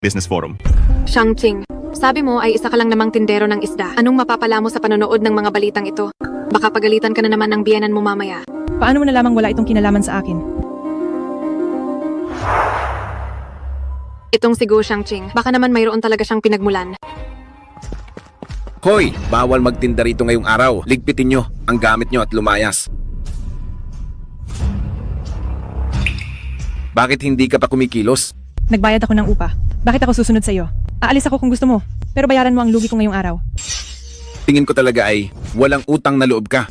Business Forum. Shang-Ching, sabi mo ay isa ka lang namang tindero ng isda. Anong mapapala mo sa panonood ng mga balitang ito? Baka pagalitan ka na naman ng biyenan mo mamaya. Paano mo nalamang wala itong kinalaman sa akin? Itong si Gu Shang-Ching, baka naman mayroon talaga siyang pinagmulan. Hoy, bawal magtinda rito ngayong araw. Ligpitin nyo ang gamit nyo at lumayas. Bakit hindi ka pa kumikilos? Nagbayad ako ng upa. Bakit ako susunod sa iyo? Aalis ako kung gusto mo, pero bayaran mo ang lugi ko ngayong araw. Tingin ko talaga ay walang utang na loob ka.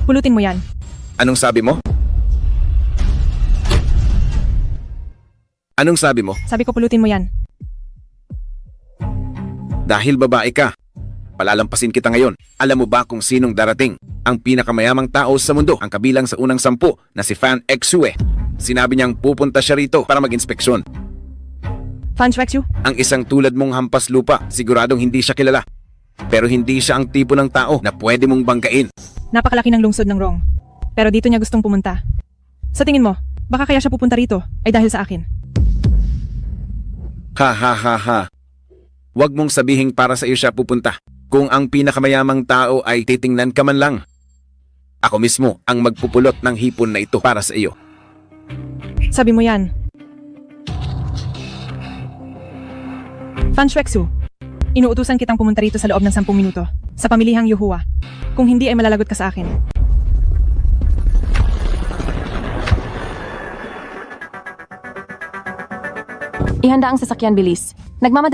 Pulutin mo yan. Anong sabi mo? Anong sabi mo? Sabi ko pulutin mo yan. Dahil babae ka, palalampasin kita ngayon. Alam mo ba kung sinong darating? Ang pinakamayamang tao sa mundo, ang kabilang sa unang 10 na si Fan Exue. Sinabi niyang pupunta siya rito para mag-inspeksyon. Fan Shuexu? Ang isang tulad mong hampas lupa, siguradong hindi siya kilala. Pero hindi siya ang tipo ng tao na pwede mong banggain. Napakalaki ng lungsod ng Rong. Pero dito niya gustong pumunta. Sa tingin mo, baka kaya siya pupunta rito ay dahil sa akin. Ha ha ha ha. Huwag mong sabihing para sa iyo siya pupunta. Kung ang pinakamayamang tao ay titingnan ka man lang. Ako mismo ang magpupulot ng hipon na ito para sa iyo. Sabi mo yan. Fan Shuexu, inuutusan kitang pumunta rito sa loob ng 10 minuto sa pamilihang Yuhua. Kung hindi ay malalagot ka sa akin. Ihanda ang sasakyan, bilis. Nagmamadali